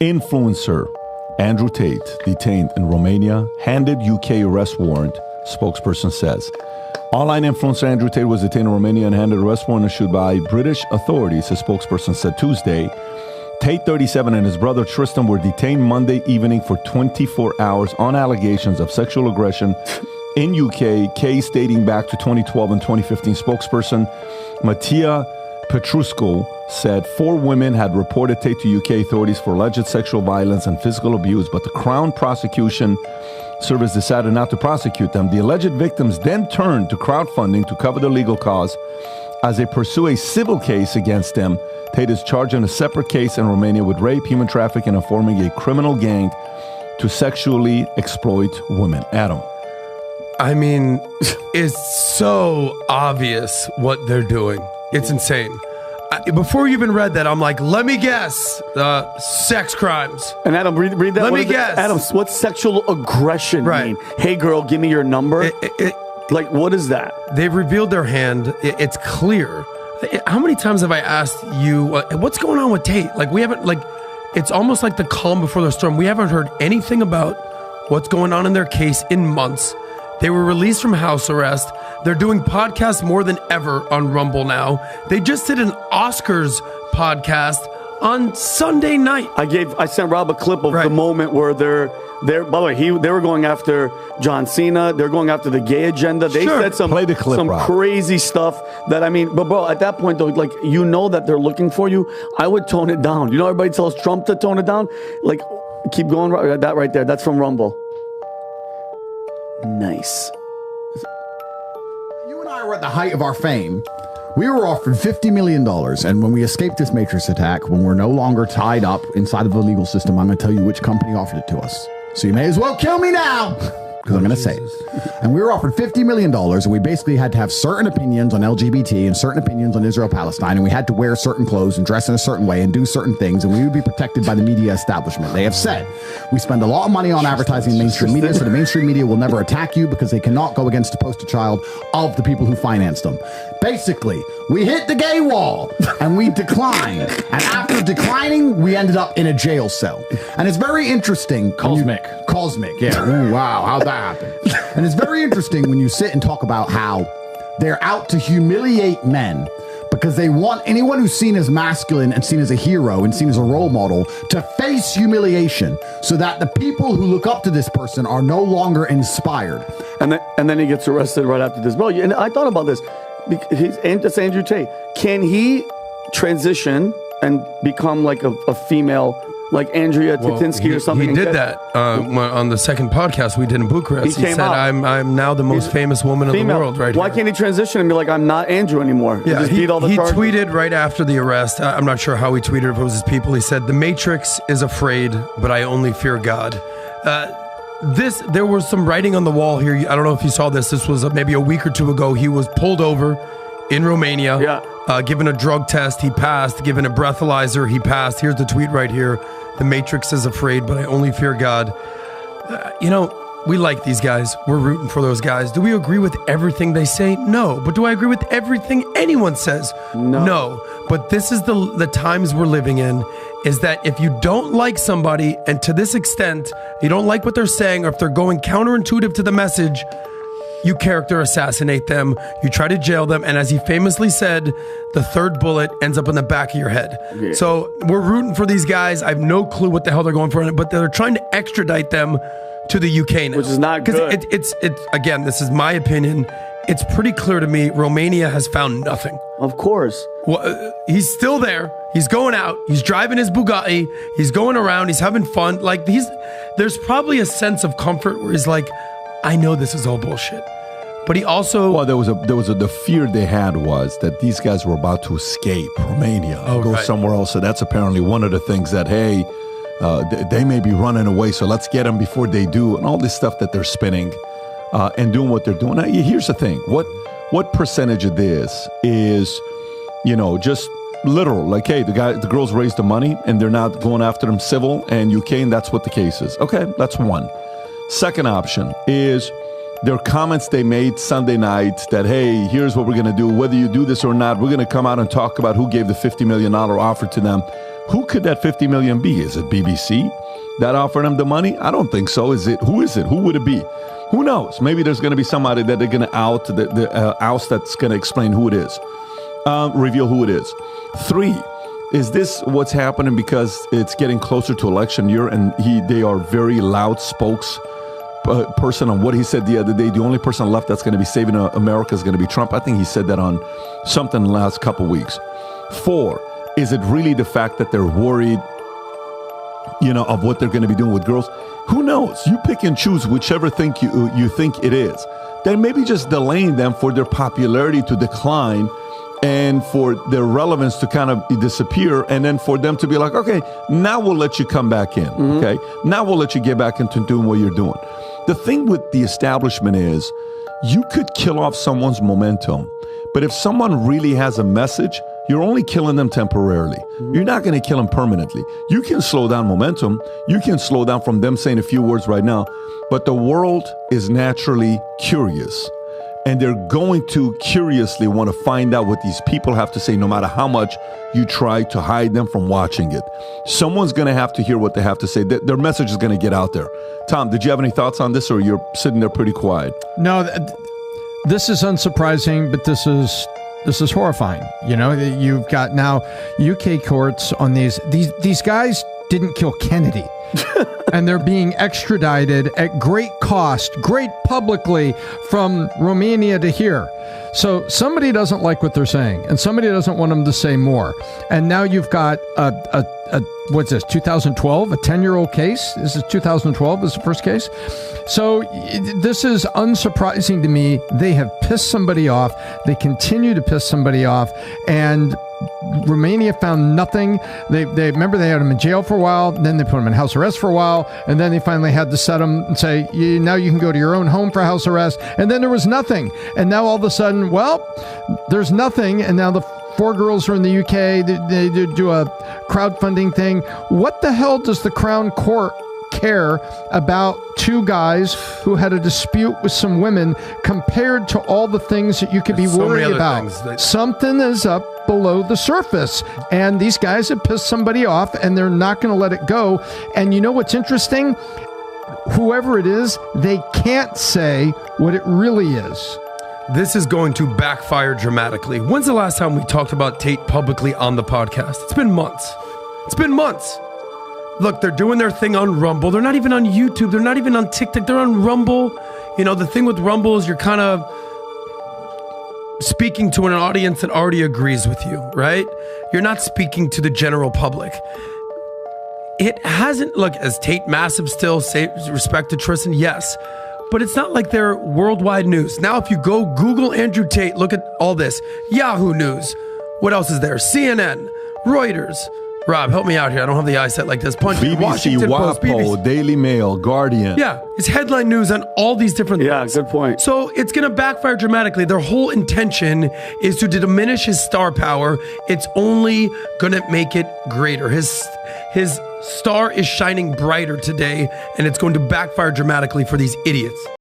Influencer Andrew Tate, detained in Romania, handed UK arrest warrant, spokesperson says. Online influencer Andrew Tate was detained in Romania and handed arrest warrant issued by British authorities, a spokesperson said Tuesday. Tate, 37, and his brother Tristan were detained Monday evening for 24 hours on allegations of sexual aggression in UK, case dating back to 2012 and 2015. Spokesperson Mattia Petrusko said 4 women had reported Tate to UK authorities for alleged sexual violence and physical abuse, but the Crown Prosecution Service decided not to prosecute them. The alleged victims then turned to crowdfunding to cover their legal cause as they pursue a civil case against them. Tate is charged in a separate case in Romania with rape, human trafficking, and forming a criminal gang to sexually exploit women. Adam. I mean, it's so obvious what they're doing. It's insane. Before you even read that, I'm like, let me guess. Sex crimes. And Adam, read that. Let me guess. Adam, what's sexual aggression mean? Hey, girl, give me your number. Like, what is that? They've revealed their hand. It's clear. How many times have I asked you, what's going on with Tate? Like, we haven't, it's almost like the calm before the storm. We haven't heard anything about what's going on in their case in months. They were released from house arrest. They're doing podcasts more than ever on Rumble now. They just did an Oscars podcast on Sunday night. I sent Rob a clip of the moment where they're by the way, they were going after John Cena. They're going after the gay agenda. They said some crazy stuff that, I mean, but bro, at that point though, like, you know that they're looking for you. I would tone it down. You know, everybody tells Trump to tone it down. Like, keep going. That right there. That's from Rumble. Nice. You and I were at the height of our fame. We were offered $50 million, and when we escaped this Matrix attack, when we're no longer tied up inside of the legal system, I'm going to tell you which company offered it to us. So you may as well kill me now, because I'm going to say it. And we were offered $50 million, and we basically had to have certain opinions on LGBT and certain opinions on Israel-Palestine, and we had to wear certain clothes and dress in a certain way and do certain things, and we would be protected by the media establishment. They have said, we spend a lot of money on advertising in mainstream media, so the mainstream media will never attack you because they cannot go against the poster child of the people who finance them. Basically, we hit the gay wall, and we declined. And after declining, we ended up in a jail cell. And it's very interesting. Cosmic, yeah. Ooh, wow, how'd that happen? And it's very interesting when you sit and talk about how they're out to humiliate men because they want anyone who's seen as masculine and seen as a hero and seen as a role model to face humiliation so that the people who look up to this person are no longer inspired. And then he gets arrested right after this. Bro, and I thought about this. It's Andrew Tate. Can he transition and become like a female, like Andrea Titinsky or something? He did that on the second podcast we did in Bucharest. He said, I'm now the most famous woman in the world right Why here. can't he transition and be like, I'm not Andrew anymore? Yeah, he tweeted right after the arrest. I'm not sure how he tweeted, if it was his people. He said, the Matrix is afraid, but I only fear God. There was some writing on the wall here. I don't know if you saw this. This was maybe a week or two ago. He was pulled over in Romania, given a drug test. He passed. Given a breathalyzer. He passed. Here's the tweet right here. The Matrix is afraid, but I only fear God. We like these guys. We're rooting for those guys. Do we agree with everything they say? No. But do I agree with everything anyone says? No. But this is the times we're living in, is that if you don't like somebody, and to this extent, you don't like what they're saying, or if they're going counterintuitive to the message, you character assassinate them, you try to jail them, and as he famously said, the third bullet ends up in the back of your head. Yeah. So we're rooting for these guys. I have no clue what the hell they're going for, but they're trying to extradite them to the UK now. Which is not good. Because it's again, this is my opinion, it's pretty clear to me Romania has found nothing. Of course. Well, he's still there. He's going out. He's driving his Bugatti. He's going around. He's having fun. Like, there's probably a sense of comfort where he's like, I know this is all bullshit. But he also... Well, the fear they had was that these guys were about to escape Romania and go somewhere else. So that's apparently one of the things that, hey, they may be running away, so let's get them before they do. And all this stuff that they're spinning and doing what they're doing. Now, here's the thing. What percentage of this is, just literal? Like, hey, the girls raised the money and they're not going after them civil and UK, and that's what the case is. Okay, that's one. Second option is Their comments they made Sunday night that, hey, here's what we're going to do. Whether you do this or not, we're going to come out and talk about who gave the $50 million offer to them. Who could that $50 million be? Is it BBC that offered them the money? I don't think so. Who is it? Who would it be? Who knows? Maybe there's going to be somebody that they're going to oust that's going to explain who it is, reveal who it is. 3, is this what's happening because it's getting closer to election year and they are very loud person on what he said the other day? The only person left that's going to be saving America is going to be Trump. I think he said that on something the last couple weeks. 4, is it really the fact that they're worried, of what they're going to be doing with girls? Who knows? You pick and choose whichever thing you think it is. They're maybe just delaying them for their popularity to decline and for their relevance to kind of disappear, and then for them to be like, okay, now we'll let you come back in. Mm-hmm. Okay, now we'll let you get back into doing what you're doing. The thing with the establishment is you could kill off someone's momentum, but if someone really has a message, you're only killing them temporarily. Mm-hmm. You're not going to kill them permanently. You can slow down momentum. You can slow down from them saying a few words right now, but the world is naturally curious. And they're going to curiously want to find out what these people have to say, no matter how much you try to hide them from watching it. Someone's going to have to hear what they have to say. Their message is going to get out there. Tom, did you have any thoughts on this, or you're sitting there pretty quiet? No, this is unsurprising, but this is horrifying. You've got now UK courts on these guys didn't kill Kennedy. And they're being extradited at great cost, great publicly, from Romania to here. So somebody doesn't like what they're saying, and somebody doesn't want them to say more. And now you've got what's this, 2012, a 10-year-old case? This is 2012 is the first case. So this is unsurprising to me. They have pissed somebody off. They continue to piss somebody off. And Romania found nothing. They remember they had him in jail for a while, then they put him in house arrest for a while, and then they finally had to set him and say, now you can go to your own home for house arrest. And then there was nothing. And now all of a sudden, there's nothing. And now the 4 girls are in the UK. They do a crowdfunding thing. What the hell does the Crown Court care about 2 guys who had a dispute with some women compared to all the things that you could be worried about? Something is up below the surface, and these guys have pissed somebody off, and they're not going to let it go. And you know what's interesting? Whoever it is, they can't say what it really is. This is going to backfire dramatically. When's the last time we talked about Tate publicly on the podcast? It's been months. Look, they're doing their thing on Rumble. They're not even on YouTube. They're not even on TikTok. They're on Rumble. The thing with Rumble is you're kind of speaking to an audience that already agrees with you, right? You're not speaking to the general public. It hasn't, look, as Tate massive still, say respect to Tristan, yes. But it's not like they're worldwide news. Now, if you go Google Andrew Tate, look at all this. Yahoo News. What else is there? CNN, Reuters. Rob, help me out here. I don't have the eyesight like this. Punch BBC, Washington Post, WAPO, Daily Mail, Guardian. Yeah, it's headline news on all these different things. Yeah, good point. So it's going to backfire dramatically. Their whole intention is to diminish his star power. It's only going to make it greater. His star is shining brighter today, and it's going to backfire dramatically for these idiots.